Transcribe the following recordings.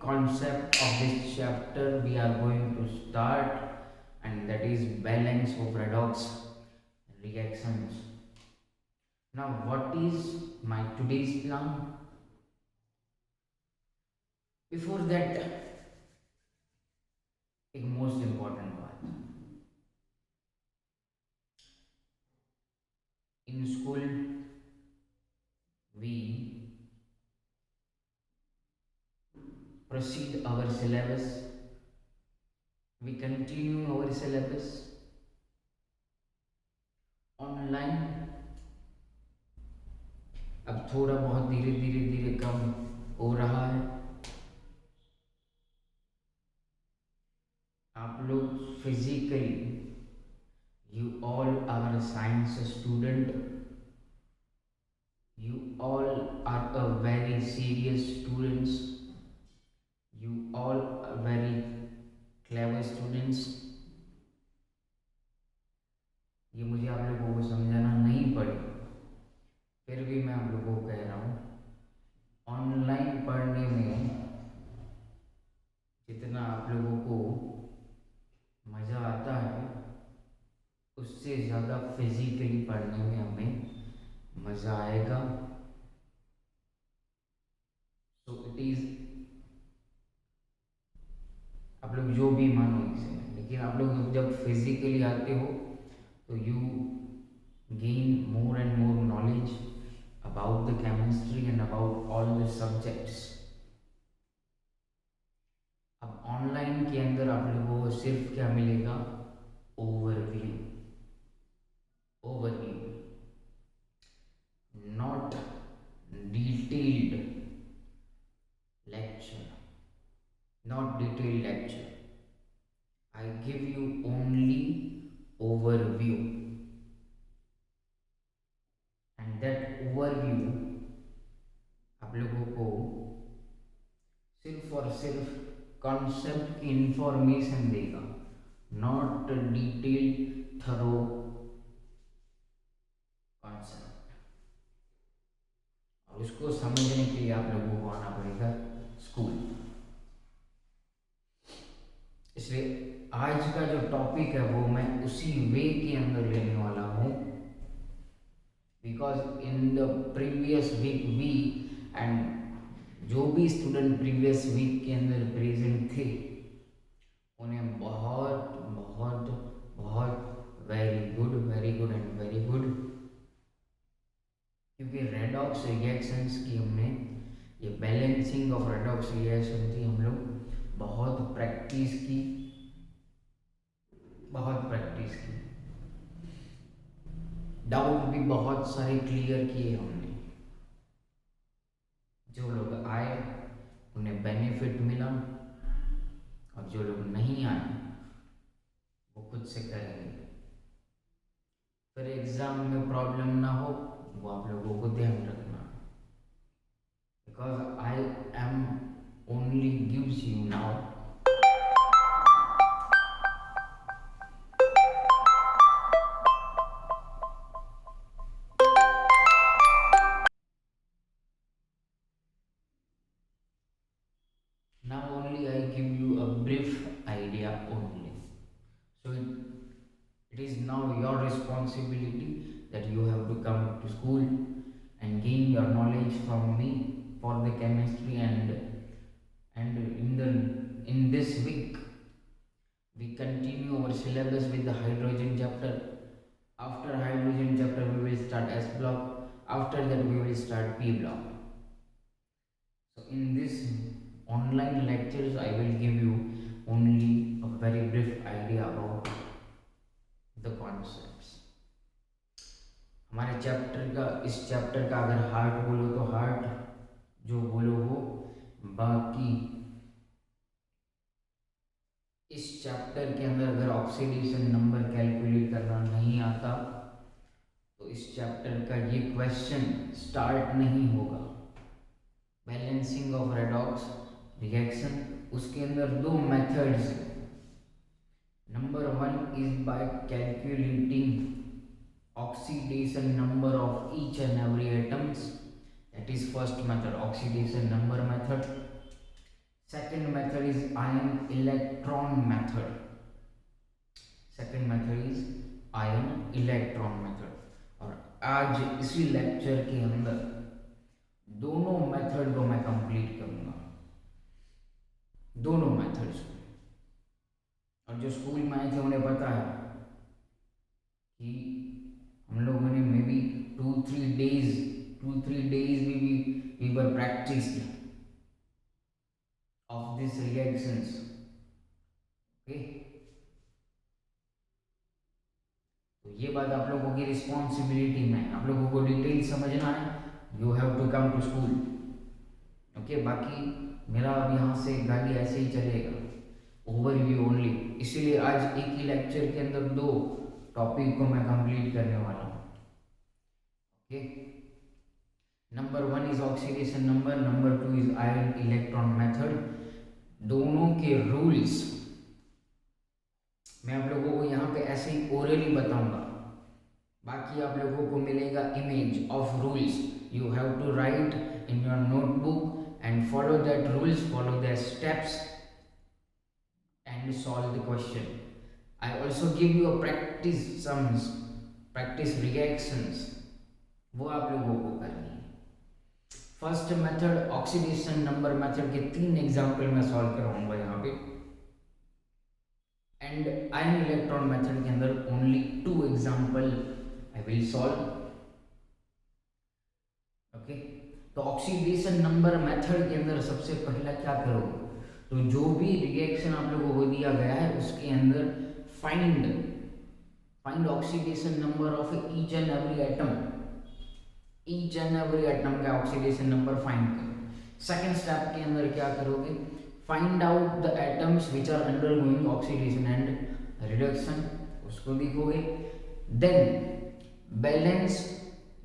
concept of this chapter we are going to start, and that is balance of redox reactions. Now, what is my today's plan? Before that, a most important part. In school, we proceed our syllabus, we continue our syllabus. Online अब थोड़ा बहुत धीरे धीरे धीरे कम हो रहा है. आप लोग physically, you all are a science student, you all are a very serious students, you all are very clever students. ये मुझे आप लोगों को समझाना नहीं पड़े, फिर भी मैं आप लोगों को कह रहा हूँ, ऑनलाइन पढ़ने में जितना आप लोगों को मज़ा आता है, उससे ज़्यादा फिजिकली पढ़ने में हमें मज़ा आएगा. सो इट इज़, आप लोग जो भी मानो इसे, लेकिन आप लोग जब फिजिकली आते हो तो you gain more and more knowledge about the chemistry and about all the subjects. अब ऑनलाइन के अंदर आप लोगों को सिर्फ क्या मिलेगा? Overview. Overview, not detailed lecture, not detailed lecture. I give you only overview, and that overview आप लोगों को सिर्फ और सिर्फ कॉन्सेप्ट की इंफॉर्मेशन देगा, नॉट डिटेल्ड थरो कॉन्सेप्ट. और उसको समझने के लिए आप लोगों को आना पड़ेगा स्कूल. इसलिए आज का जो टॉपिक है वो मैं उसी वे के अंदर लेने वाला हूँ, because in the previous week we and जो भी स्टूडेंट प्रीवियस वीक के अंदर प्रेजेंट थे उन्हें बहुत बहुत बहुत very good and very good, क्योंकि रेडॉक्स रिएक्शंस की हमने, ये बैलेंसिंग ऑफ रेडॉक्स रिएक्शन की हम लोग बहुत प्रैक्टिस की. डाउट भी बहुत सारे क्लियर किए हमने. जो लोग आए उन्हें बेनिफिट मिला, और जो लोग नहीं आए वो खुद से करेंगे. फिर एग्जाम में प्रॉब्लम ना हो, वो आप लोगों को ध्यान रखना, because I am only gives you now responsibility that you have to come to school and gain your knowledge from me for the chemistry. And in this week we continue our syllabus with the hydrogen chapter. After hydrogen chapter we will start S block, after that we will start P block. So in this online lectures I will give you only a very brief idea about the concepts. हमारे chapter का, इस chapter का अगर heart बोलो तो heart, जो बोलो वो. बाकी इस चैप्टर के अंदर अगर ऑक्सीडेशन नंबर कैलकुलेट करना नहीं आता तो इस चैप्टर का ये क्वेश्चन स्टार्ट नहीं होगा. बैलेंसिंग ऑफ रेडॉक्स रिएक्शन, उसके अंदर दो मेथड्स हैं. Number 1 is by calculating oxidation number of each and every atoms. That is first method, oxidation number method. Second method is ion electron method. Second method is ion electron method. और आज इसी lecture के अंदर दोनों method को मैं complete करूंगा, दोनों मेथड्स को। और जो स्कूल में आए थे उन्हें पता है कि हम लोगों ने may be 2-3 days we were practiced of these reactions. Okay, तो ये बात आप लोगों की रिस्पॉन्सिबिलिटी में, आप लोगों को डिटेल समझना है, you have to come to school. Okay, बाकी मेरा अब यहाँ से गाड़ी ऐसे ही चलेगा, ओवरव्यू ओनली, इसीलिए आज एक ही लेक्चर के अंदर 2 टॉपिक को मैं कंप्लीट करने वाला हूँ। Okay, number 1 is oxidation number, number 2 is ion electron method. दोनों के रूल्स मैं आप लोगों को यहाँ पे ऐसे ही ओरली बताऊंगा, बाकी आप लोगों को मिलेगा image of rules. You have to write in your notebook and follow that rules, follow that steps and solve the question. I also give you a practice sums, practice reactions, वो आप लोगों को करनी है। First method oxidation number method के 3 example मैं solve कराऊंगा यहाँ पे, एंड आयन इलेक्ट्रॉन मेथड के अंदर only 2 example I will solve. Okay, तो ऑक्सीडेशन नंबर मेथड के अंदर सबसे पहला क्या करोगे, तो जो भी रिएक्शन आप लोगों को दिया गया है उसके अंदर find oxidation number of each and every atom, each and every atom का ऑक्सीडेशन नंबर फाइंड करो। सेकंड स्टेप के अंदर क्या करोगे, find out the atoms which are undergoing oxidation and reduction, उसको लिखोगे। Then balance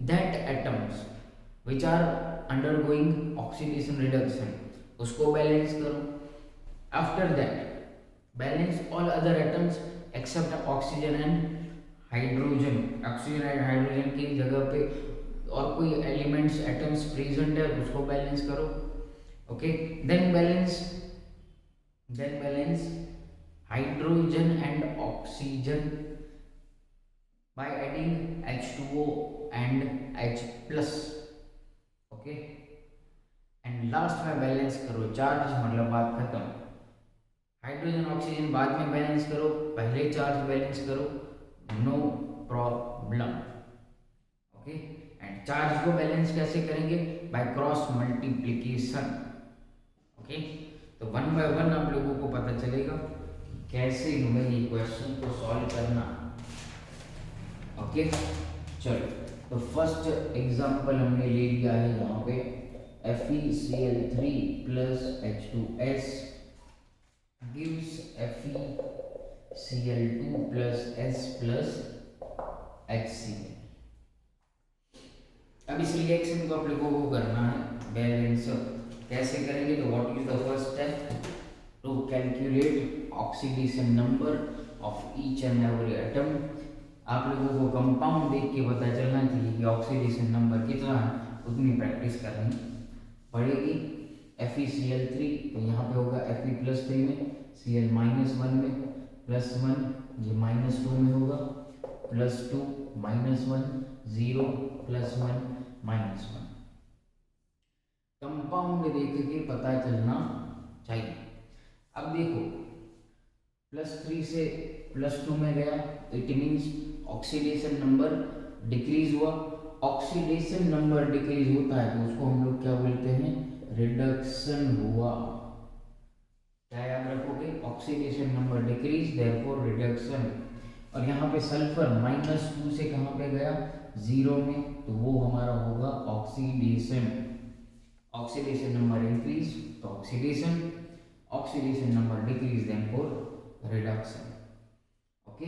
that atoms which are undergoing oxidation reduction, उसको balance करो। After that balance all other atoms except oxygen and hydrogen, oxygen and hydrogen की जगह पे और कोई elements atoms present है उसको बैलेंस करो। Okay, then balance hydrogen and oxygen by adding H2O and H+। Okay, and last में balance करो चार्ज, मतलब बात खत्म। हाइड्रोजन ऑक्सीजन बाद में बैलेंस करो, पहले चार्ज बैलेंस करो, no problem. Okay, and charge को बैलेंस कैसे करेंगे, बाय क्रॉस मल्टीप्लिकेशन। ओके, तो 1 बाय 1 आप लोगों को पता चलेगा कि कैसे हमें ये क्वेश्चन को सॉल्व करना। ओके, चलो, तो फर्स्ट एग्जांपल हमने ले लिया है यहाँ पे FeCl3 plus H2S gives FeCl2 plus S plus HCl। अब इस रिएक्शन को आप लोगों को करना है बैलेंस, कैसे करेंगे, तो what is the first step, to calculate oxidation number of each and every atom. आप लोगों को कंपाउंड देख के पता चलना चाहिए कि ऑक्सीडेशन नंबर कितना है, उतनी प्रैक्टिस करनी पड़ेगी। FeCl3 तो यहाँ पे होगा Fe+3 में, Cl -1 में, +1 ये -2 में होगा, +2 -1 0 +1 -1। कंपाउंड देख के पता चलना चाहिए। अब देखो +3 से +2 में गया, it means oxidation number decrease हुआ। ऑक्सीडेशन नंबर डिक्रीज होता है तो उसको हम लोग क्या बोलते हैं, रिडक्शन हुआ। क्या याद रखोगे, oxidation number decrease therefore reduction. और यहाँ पे सल्फर -2 से कहाँ पे गया, 0 में, तो वो हमारा होगा ऑक्सीडेशन। ऑक्सीडेशन नंबर इंक्रीज तो oxidation, oxidation number decrease therefore reduction. Okay,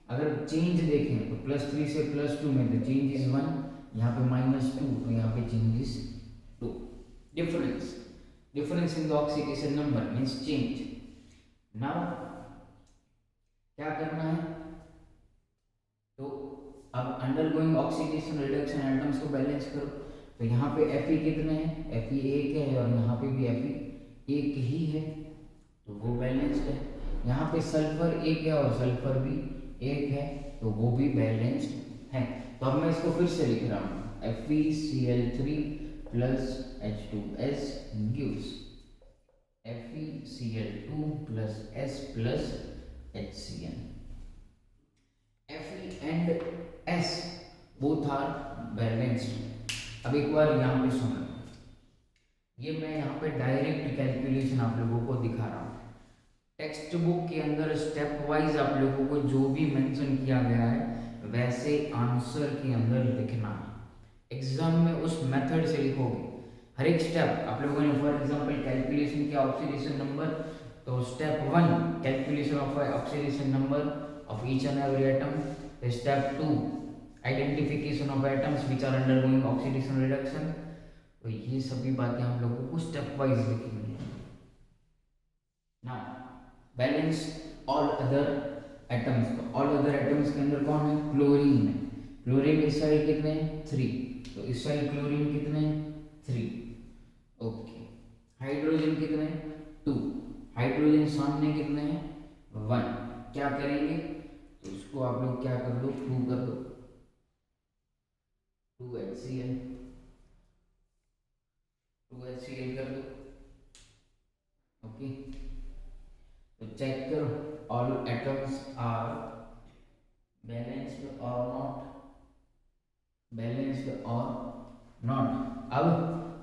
अगर चेंज देखें तो +3 से +2 में तो चेंज इज 1, यहाँ पे -2 तो यहाँ पे change is 2। Difference in the oxidation number means change. Now क्या करना है, तो अब अंडरगोइंग ऑक्सीडेशन रिडक्शन एटम्स को बैलेंस करो। तो यहाँ पे Fe कितने हैं, Fe 1 है और यहाँ पे भी Fe एक ही है तो वो बैलेंस्ड है। यहाँ पे सल्फर एक है और सल्फर भी एक है तो वो भी बैलेंस्ड है। तो अब मैं इसको फिर से लिख रहा हूँ FeCl3 plus H2S gives FeCl2 plus S plus HCl। Fe and S both are balanced। अब एक बार यहाँ पे सुनो, ये मैं यहाँ पे डायरेक्ट कैलकुलेशन आप लोगों को दिखा रहा हूँ। टेक्स्ट बुक के अंदर स्टेप वाइज आप लोगों को जो भी मेंशन किया गया है वैसे आंसर के अंदर लिखना है। एग्जाम में उस मेथड से लिखोगे हर एक स्टेप। आप लोगों ने फॉर एग्जांपल कैलकुलेशन किया ऑक्सीडेशन नंबर, तो step 1 calculation of oxidation number of each and every atom. Step 2 identification of atoms which are undergoing oxidation reduction. तो ये सभी बातें हम लोगों को स्टेप वाइज लिखनी है। Now balance all other atoms. तो ऑल अदर एटम्स के अंदर कौन है? क्लोरीन है। क्लोरीन इस साइड कितने हैं? 3। तो इस साइड क्लोरीन कितने हैं? 3। ओके। हाइड्रोजन कितने हैं? 2। हाइड्रोजन सामने कितने हैं? 1। क्या करेंगे? तो इसको आप लोग क्या कर दो? 2 कर दो। 2HCl कर दो। ओके। तो चेक करो ऑल एटम्स आर बैलेंस्ड और नॉट, बैलेंस्ड और नॉट। अब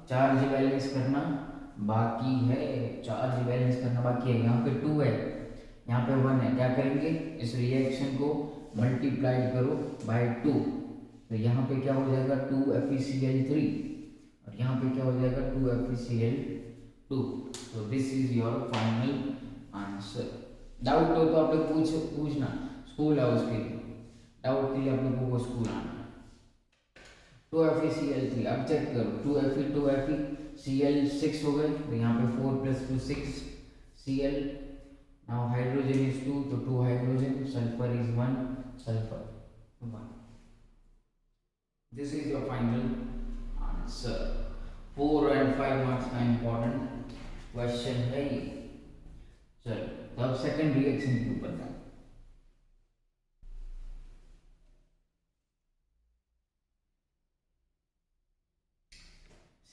चार्ज बैलेंस करना बाकी है, चार्ज बैलेंस करना बाकी है। यहाँ पे 2 है, यहाँ पे 1 है। क्या करेंगे? इस रिएक्शन को मल्टीप्लाई करो बाय 2। तो यहाँ पे क्या हो जाएगा? 2FeCl3 और यहाँ पे क्या हो जाएगा? 2FeCl2। तो this is your final answer. Doubt हो तो आप लोग पूछना, स्कूल है उसके लिए। डाउट के लिए आप लोगों को स्कूल आना है। 2FeCl3। अब चेक करो 2Fe 6 हो गए, तो यहाँ पे 4 + 2 6 Cl। नाउ हाइड्रोजन इज 2, तो 2 hydrogen, sulphur is 1, sulphur 1। This is your final answer. 4 और 5 मार्क्स का इंपॉर्टेंट क्वेश्चन है ये। चलो तो अब सेकंड रिएक्शन के ऊपर जाए।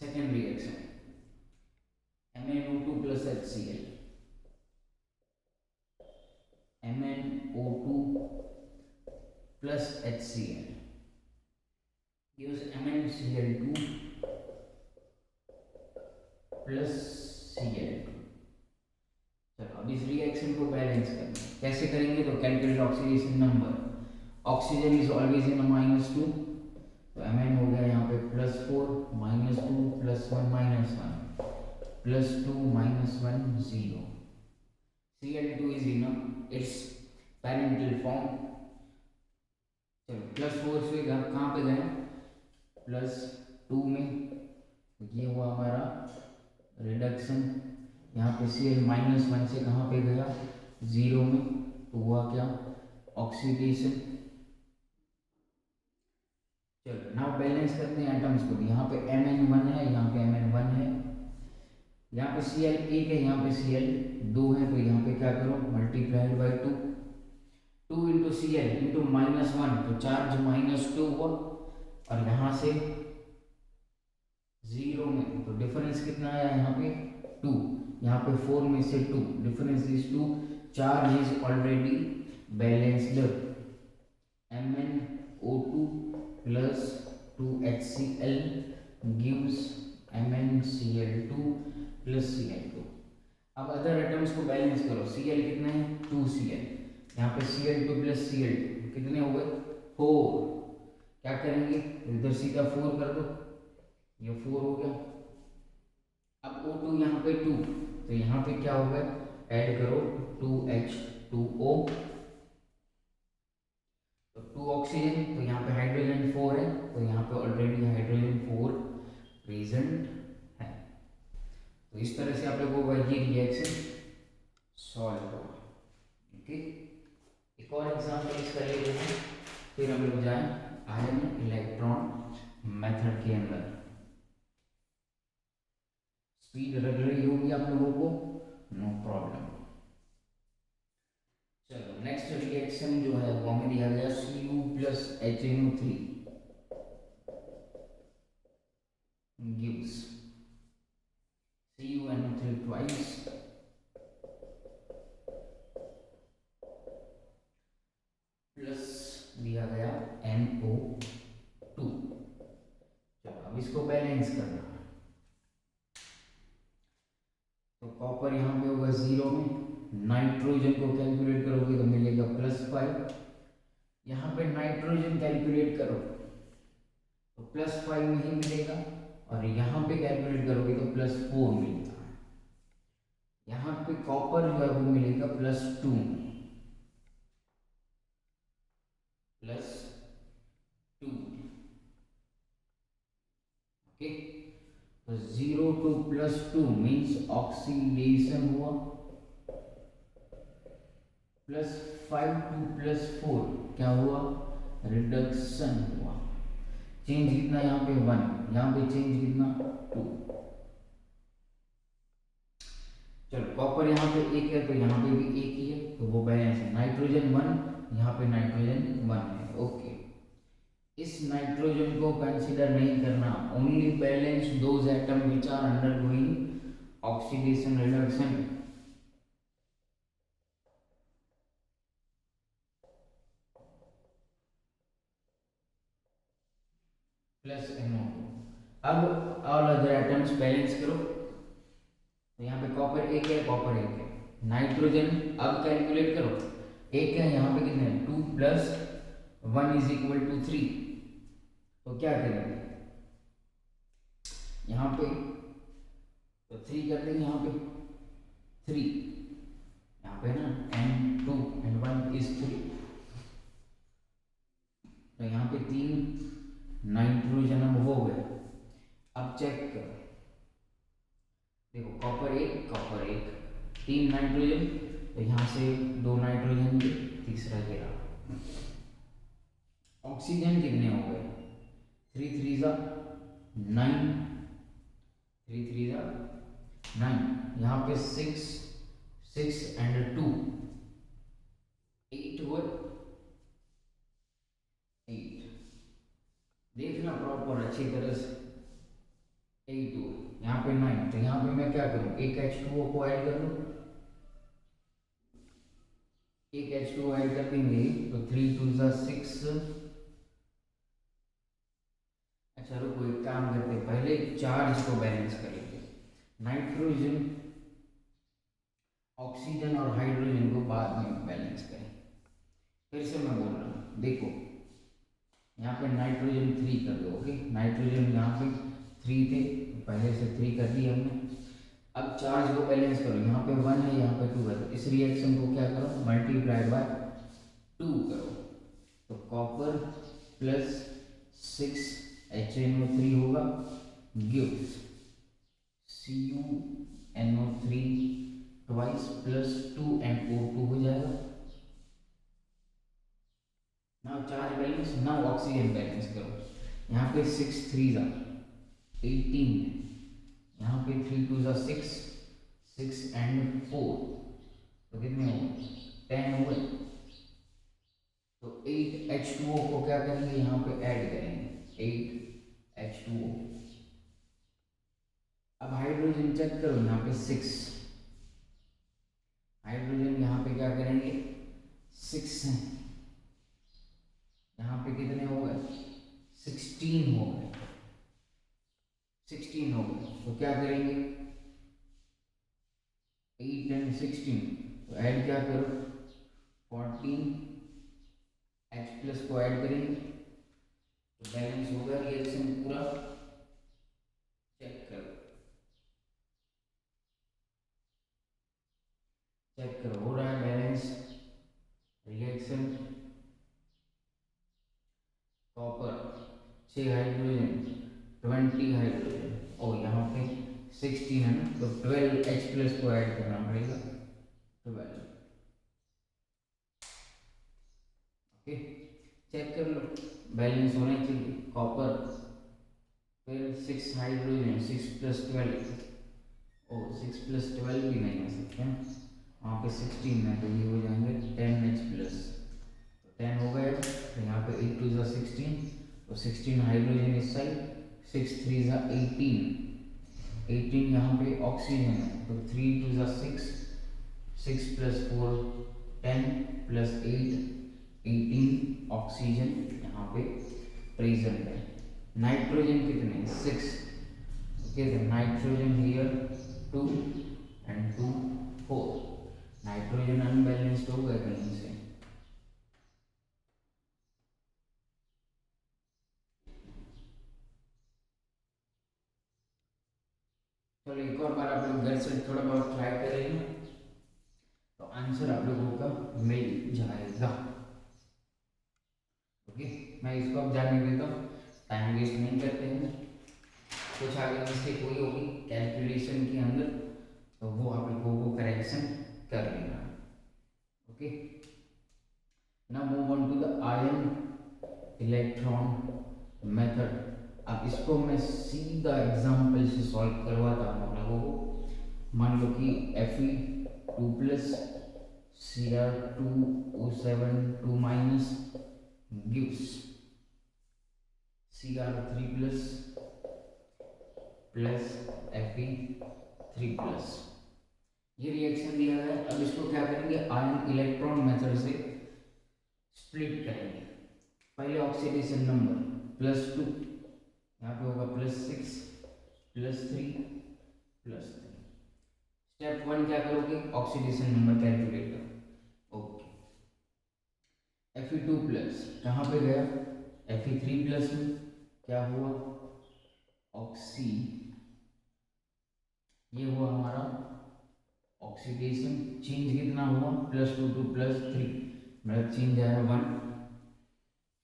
Second reaction MnO2 plus HCl। MnO2 plus HCl gives MnCl2 plus Cl2। चलो अब इस रिएक्शन को बैलेंस करना है। कैसे करेंगे? तो calculate oxidation number. Oxygen is always in -2, तो Mn हो गया यहाँ पे +4 -2 +1 -1 +2 -1 0। Cl2 is in its parental form. चलो +4 से कहाँ पे गए? +2 में। तो ये हुआ हमारा रिडक्शन। यहाँ पे Cl -1 से कहाँ पे गया? 0 में। तो हुआ क्या? ऑक्सीडेशन। चलो नाउ बैलेंस करते हैं एटम्स को। यहाँ पे Mn1 है, यहाँ पे Mn1 है, यहाँ पे Cl 1 है, यहाँ पे Cl 2 है। तो यहाँ पे क्या करो? Multiplied by 2। 2 into Cl into -1, तो चार्ज -2 हुआ। और यहाँ से 0 में, तो डिफरेंस कितना आया? यहाँ पे 2, यहाँ पे 4 में से 2, difference is 2। Charge is already balanced. MnO2 plus 2HCl gives MnCl2 plus Cl2। अब अदर एटम्स को बैलेंस करो। Cl कितने हैं? 2Cl। यहाँ पे Cl2 प्लस Cl2 कितने हो गए? 4। क्या करेंगे? इधर सीधा 4 कर दो, ये 4 हो गया। अब O2 यहाँ पे 2, तो यहाँ पे क्या होगा? ऐड करो 2H2O, तो 2 ऑक्सीजन, तो यहाँ पे हाइड्रोजन 4 है, तो यहाँ पे ऑलरेडी हाइड्रोजन 4 प्रेजेंट है। तो इस तरह से आप लोगों को ये रिएक्शन सॉल्व होगा। ओके, एक और एग्जांपल इसका ले लेते हैं, फिर हम लोग जाएं आयन इलेक्ट्रॉन मेथड के अंदर। स्पीड लग रही होगी आप लोगों को, नो प्रॉब्लम। चलो नेक्स्ट रिएक्शन जो है वो हमें दिया गया Cu plus HNO3 gives CuNO3 twice plus दिया गया NO2। चलो अब इसको बैलेंस करना है, तो कॉपर यहाँ पे होगा 0 में, नाइट्रोजन को कैलकुलेट करोगे तो मिलेगा +5, यहाँ पे नाइट्रोजन कैलकुलेट करो तो +5 में ही मिलेगा, और यहाँ पे कैलकुलेट करोगे तो +4 मिलेगा। यहाँ पे कॉपर जो है वो मिलेगा +2 +2। ओके, तो 0 to +2 मीन्स ऑक्सीडेशन हुआ, +5 to +4 क्या हुआ, रिडक्शन हुआ। चेंज कितना यहाँ पे 1, यहाँ पे चेंज कितना 2। चलो कॉपर यहाँ पे 1 है तो यहाँ पे भी 1 ही है, तो वो बैलेंस है। नाइट्रोजन 1, यहाँ पे नाइट्रोजन 1 है। ओके, इस नाइट्रोजन को कंसीडर नहीं करना, only balance those atom which are undergoing oxidation reduction. Plus NO2। अब ऑल अदर एटम्स बैलेंस करो, तो यहाँ पे कॉपर 1 है, कॉपर 1 है। नाइट्रोजन अब कैलकुलेट करो, 1 है, यहाँ पे कितने 2 + 1 = 3, तो क्या करेंगे यहाँ पे, तो 3 कर देंगे यहाँ पे 3, यहाँ पे ना N2 and 1 is 3, तो यहाँ पे 3 नाइट्रोजन अब हो गए। अब चेक करो, देखो कॉपर 1 3 नाइट्रोजन, तो यहाँ से 2 नाइट्रोजन, तीसरा गिरा। ऑक्सीजन कितने हो गए, 3 3 = 9, 3 3 = 9, यहाँ पे 6 6 and 2 8 हुए, 8 देखना प्रॉपर अच्छी तरह से, 8 हुए, यहाँ पे 9, तो यहाँ पे मैं क्या करूँ, एक H2O को ऐड कर दूँ, एक H2O ऐड कर देंगे तो 3 2 = 6। अच्छा रुको, एक काम करते हैं, पहले चार्ज को बैलेंस करेंगे, नाइट्रोजन ऑक्सीजन और हाइड्रोजन को बाद में बैलेंस करें। फिर से मैं बोल रहा हूँ, देखो यहाँ पे नाइट्रोजन 3 कर दो। ओके, नाइट्रोजन यहाँ पे 3 थे, पहले से 3 कर दिया हमने। अब चार्ज को बैलेंस करो, यहाँ पे 1 है, यहाँ पे 2 है, तो इस रिएक्शन को क्या करो, मल्टीप्लाई बाय 2 करो, तो कॉपर +6 HNO3 होगा, गिव्स CuNO3 ट्वाइस +2 NO2 हो जाएगा। Now charge balance, now oxygen balance करो, यहाँ पे 6 3 = 18, यहाँ पे 3 2 = 6, 6 and 4, तो कितने हो 10 हुए, तो 8 H2O को क्या करेंगे, यहाँ पे ऐड करेंगे, 8 H2O। अब हाइड्रोजन चेक करो, यहाँ पे 6 हाइड्रोजन, यहाँ पे क्या करेंगे 6 हैं, यहाँ पे कितने हो गए 16 हो गए, 16 हो गए, तो क्या करेंगे 8 and 16, तो ऐड क्या करो 14, H+ को ऐड करेंगे तो बैलेंस होगा रिएक्शन पूरा। चेक करो, चेक करो, हो रहा है balance reaction. Copper 6 hydrogen 20 hydrogen, और यहाँ पे 16 है ना, तो 12 H+ को ऐड करना पड़ेगा, 12। ओके, चेक कर लो, बैलेंस होने चाहिए। कॉपर फिर 6 हाइड्रोजन, 6 + 12 ओ 6 + 12 भी नहीं हो सकते हैं, वहाँ पे 16 है, तो ये हो जाएंगे 10H+, तो 10 हो गए। तो यहाँ पे 8 2 16, तो 16 हाइड्रोजन इस साइड, 6 3 18, 18 यहाँ पे ऑक्सीजन है, तो 3 2 6, 6 + 4 10 + 8 18 ऑक्सीजन यहाँ पे प्रेजेंट है। नाइट्रोजन कितने, 6, ओके, तो nitrogen here 2 and 2 4, nitrogen unbalanced हो गए कहीं से। चलो एक और बार आप लोग घर से थोड़ा बहुत ट्राई करेंगे तो आंसर आप लोगों का मिल जाएगा। ओके, मैं इसको अब जाने देता हूँ, टाइम वेस्ट नहीं करते हैं। कुछ आगे मिस्टेक हुई होगी कैलकुलेशन के अंदर, तो वो आप लोगों को करेक्शन कर लेना। Okay, now move on to the ion electron method. अब इसको मैं सीधा एग्जाम्पल से सॉल्व करवाता हूँ आप लोगों को। मान लो कि Fe2+ Cr2O7 2- gives Cr3+ plus Fe3+। ये रिएक्शन दिया है। अब इसको क्या करेंगे, आयन इलेक्ट्रॉन मेथड से स्प्लिट करेंगे। पहले ऑक्सीडेशन नंबर +2, यहाँ पे होगा +6 +3 +3। स्टेप 1 क्या करोगे, ऑक्सीडेशन नंबर कैलकुलेट करो। ओके, Fe2+ कहाँ पे गया, Fe3+ में क्या हुआ, ऑक्सी, ये हुआ हमारा ऑक्सीडेशन चेंज कितना हुआ, +2 to +3, मतलब चेंज आया 1।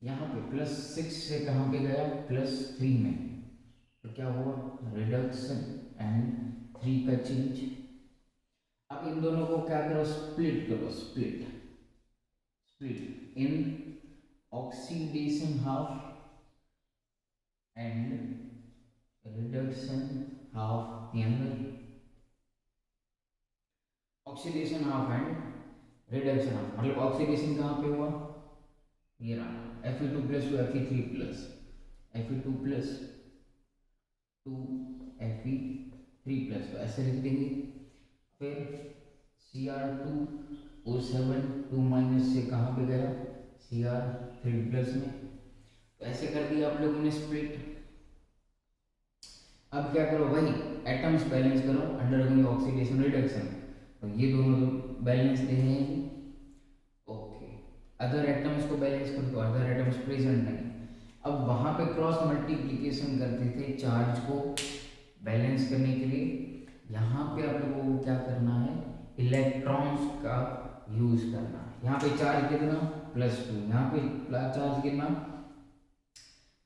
यहाँ पे +6 से कहाँ पे गया, +3 में, तो क्या हुआ, रिडक्शन एंड 3 का चेंज। अब इन दोनों को क्या करो, स्प्लिट करो, split in oxidation half and reduction half के अंदर। Oxidation half and reduction half, मतलब ऑक्सीडेशन कहाँ पे हुआ, ये रहा, Fe2+ to Fe3+, Fe2+ to Fe3+, तो ऐसे लिख देंगे। फिर Cr2O7 2- से कहाँ पे गया, Cr3+ में, तो ऐसे कर दिया आप लोगों ने स्प्लिट। अब क्या करो, वही एटम्स बैलेंस करो अंडरगोइंग ऑक्सीडेशन रिडक्शन, तो ये दोनों तो बैलेंस दे हैं। ओके, अदर एटम्स को बैलेंस करो तो अदर एटम्स प्रेजेंट नहीं। अब वहाँ पे क्रॉस मल्टीप्लिकेशन करते थे चार्ज को बैलेंस करने के लिए, यहाँ पे आप लोगों को क्या करना है, इलेक्ट्रॉन्स का यूज करना है। यहाँ पे चार्ज कितना, +2, यहाँ पे चार्ज कितना,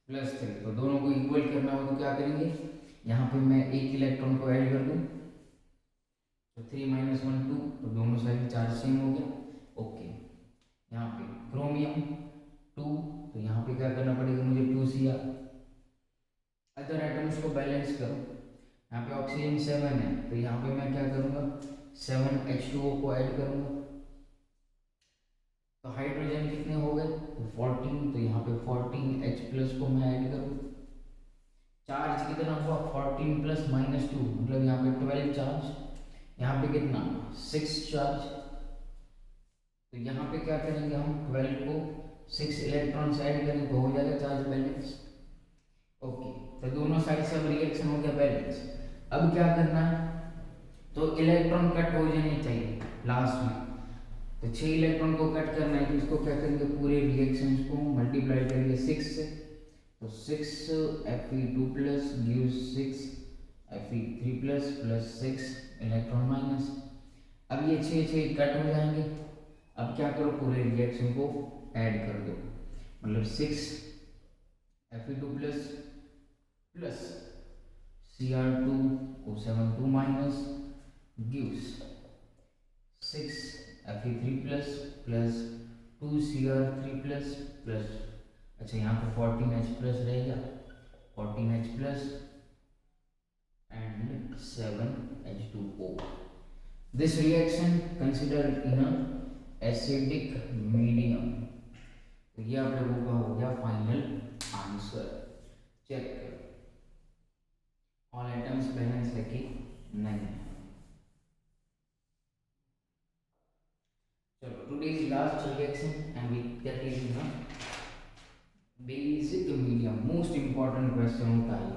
+3, तो दोनों को इक्वल करना हो तो क्या करेंगे, यहाँ पे मैं एक इलेक्ट्रॉन को ऐड कर दूँ, तो 3 - 1 2, तो दोनों साइड चार्ज सेम हो गया। ओके, यहाँ पे क्रोमियम 2, तो यहाँ पे क्या करना पड़ेगा मुझे, 2Cr। अदर एटम्स को बैलेंस करो, यहाँ पे ऑक्सीजन 7 है, तो यहाँ पे मैं क्या करूँगा, 7H2O को ऐड करूँगा, तो हाइड्रोजन कितने हो गए, तो 14, तो यहाँ पे 14H+ को मैं ऐड करूँ। चार्ज कितना हुआ, 14 + -2, मतलब यहाँ पे 12 चार्ज, यहाँ पे कितना 6 चार्ज, तो यहाँ पे क्या करेंगे हम, 12 को 6 इलेक्ट्रॉन ऐड करेंगे तो हो जाएगा चार्ज बैलेंस। ओके, तो दोनों साइड से अब रिएक्शन हो गया बैलेंस। अब क्या करना है, तो इलेक्ट्रॉन कट हो जाने चाहिए लास्ट में, तो 6 इलेक्ट्रॉन को कट करना है, तो इसको क्या करेंगे, पूरे रिएक्शंस को मल्टीप्लाई करेंगे 6 से, तो 6 Fe2+ gives 6 Fe3+ plus 6 electron minus. अब ये 6 कट हो जाएंगे। अब क्या करो, पूरे रिएक्शन को ऐड कर दो, मतलब 6 Fe2+ plus Cr2O7 2- gives 6 Fe3+ plus 2Cr3+ plus, अच्छा यहाँ पे 14H+ रहेगा, 14H+ and and 7H2O. This reaction considered in a acidic medium. तो ये आप लोगों का हो गया फाइनल आंसर. चेक करो ऑल आइटम्स बैलेंस है कि नहीं. चलो today's last reaction and we that is ना basic medium. Most important question होता है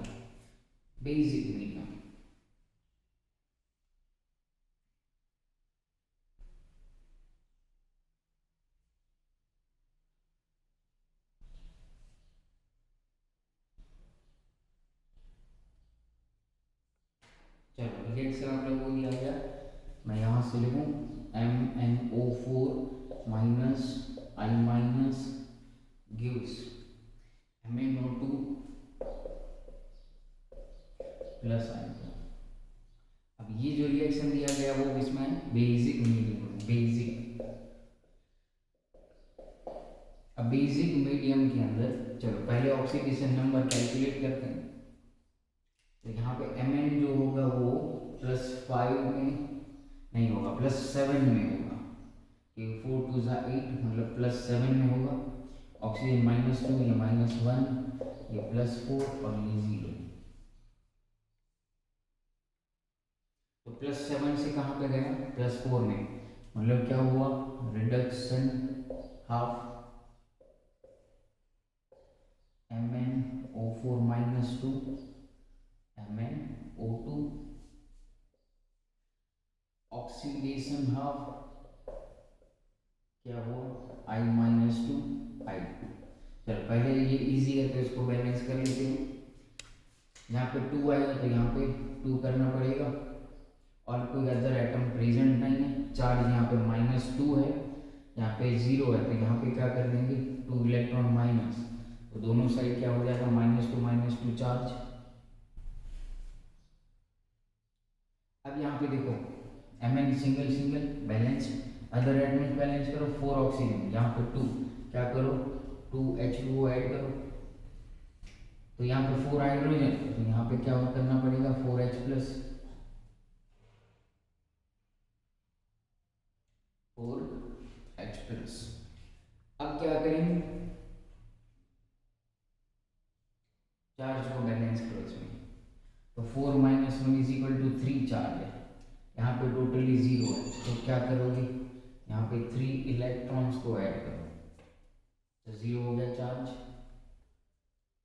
बेसिक मीडियम. चलो रिएक्शन आप लोगों को दिया गया. मैं यहाँ से लिखूँ MnO4 minus I minus gives MnO2 plus I. अब ये जो रिएक्शन दिया गया वो इसमें बेसिक मीडियम. बेसिक अब बेसिक मीडियम के अंदर चलो पहले ऑक्सीडेशन नंबर कैलकुलेट करते हैं. तो यहाँ पे Mn जो होगा वो +5 में नहीं होगा, +7 में होगा कि 4 2 8 मतलब +7 में होगा. ऑक्सीजन -2 ये -1 ये +4 और ये 0. तो +7 से कहाँ पे गया +4 में मतलब क्या हुआ reduction half. MnO4 -2 MnO2 oxidation half क्या हुआ I -2 I2. चलो पहले ये इजी है तो इसको बैलेंस कर लेते हैं. यहाँ पे 2 आएगा तो यहाँ पे 2 करना पड़ेगा और कोई अदर एटम प्रेजेंट नहीं है. चार्ज यहाँ पे -2 है, यहाँ पे 0 है तो यहाँ पे क्या कर देंगे 2 इलेक्ट्रॉन माइनस. तो दोनों साइड क्या हो जाएगा -2 चार्ज. अब यहाँ पे देखो Mn single single balance, other atoms balance करो. 4 ऑक्सीजन यहाँ पे 2 क्या करो 2H2O ऐड करो. तो यहाँ पे 4 हाइड्रोजन तो यहाँ पे क्या करना पड़ेगा 4H प्लस 4H प्लस. अब क्या करेंगे चार्ज को बैलेंस करो इसमें. तो 4 - 1 = 3 चार्ज है, यहाँ पे टोटली 0 है. तो क्या करोगे यहाँ पे 3 इलेक्ट्रॉन्स को ऐड करो तो 0 हो गया चार्ज.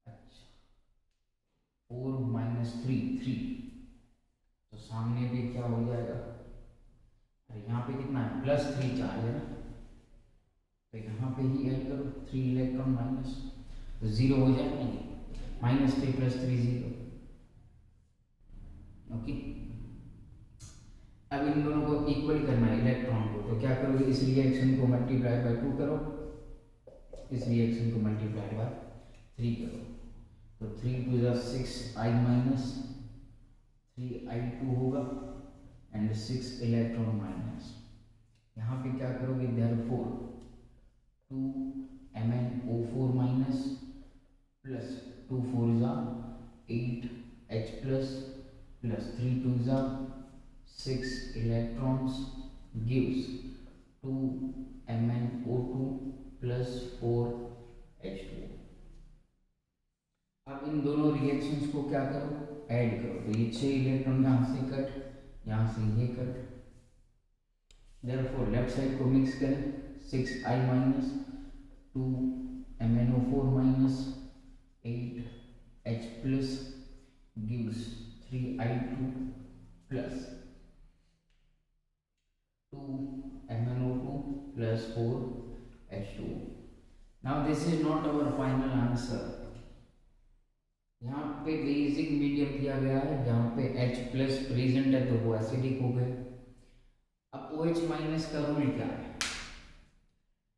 अच्छा 4 - 3 तो सामने भी क्या हो जाएगा. अरे यहाँ पे कितना है +3 चार्ज है ना तो यहाँ पे ही ऐड करो 3 इलेक्ट्रॉन माइनस तो 0 हो जाएंगे. -3 + 3 0. ओके अब इन दोनों को इक्वल करना है इलेक्ट्रॉन को. तो क्या करोगे इस रिएक्शन को मल्टीप्लाई बाय 2 करो, इस रिएक्शन को मल्टीप्लाई बाय 3 करो. तो 3 × 2 = 6 I माइनस 3 I2 होगा एंड 6 इलेक्ट्रॉन माइनस. यहाँ पे क्या करोगे therefore 2 MnO4 minus plus 2 4 = 8 H plus plus 3 2 = 6 electrons gives 2 MnO2 plus 4 H2O. अब इन दोनों रिएक्शंस को क्या करो ऐड करो. तो ये 6 इलेक्ट्रॉन यहाँ से कट, यहाँ से ये कट. देयरफॉर लेफ्ट साइड को मिक्स करें 6 I minus 2 MnO4 minus 8 H plus gives 3 I2 plus 2 MnO2 plus 4 H2O. Now this is not our final answer. यहाँ पे बेसिक मीडियम दिया गया है जहाँ पे H प्लस प्रेजेंट है तो वो एसिडिक हो गए. अब OH माइनस का रूल क्या है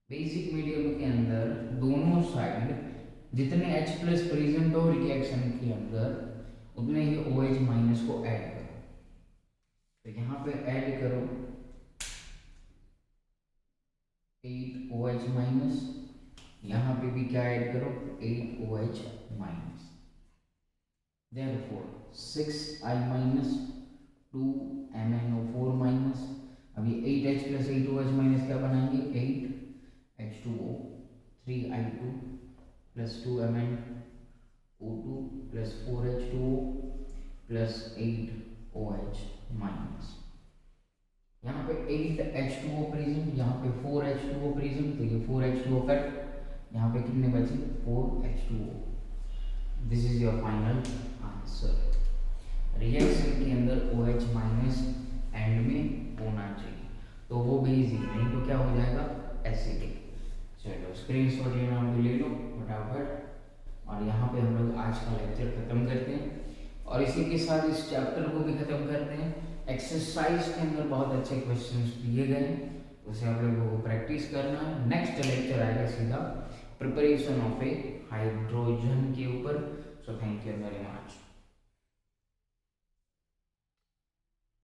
बेसिक मीडियम के अंदर दोनों साइड जितने H प्लस प्रेजेंट हो रिएक्शन के अंदर उतने ही OH माइनस को ऐड करो. तो यहाँ पे ऐड करो 8 OH माइनस, यहाँ पे भी क्या ऐड करो 8 OH minus. Therefore 6I minus 2MnO4 minus, अब ये 8H प्लस 8OH माइनस क्या बनाएंगे 8H2O, 3I2 plus 2MnO2 plus 4H2O plus 8OH minus. यहाँ पे 8H2O प्रेजेंट, यहाँ पे 4H2O प्रेजेंट, तो ये 4H2O कट, यहाँ पे कितने बचे 4H2O। This is your final answer. Reaction के अंदर OH माइनस एंड में होना चाहिए, तो वो बेस ही नहीं तो क्या हो जाएगा एसिडिक। चलो स्क्रीनशॉट लेना तो ले लो फटाफट। और यहाँ पे हम लोग आज का लेक्चर खत्म करते हैं और इसी के साथ इस चैप्टर को भी खत्म करते हैं। एक्सरसाइज के अंदर बहुत अच्छे क्वेश्चंस दिए गए हैं, उसे आप लोगों को प्रैक्टिस करना है। नेक्स्ट लेक्चर आएगा सीधा प्रिपरेशन ऑफ ए हाइड्रोजन के ऊपर। So thank you very much.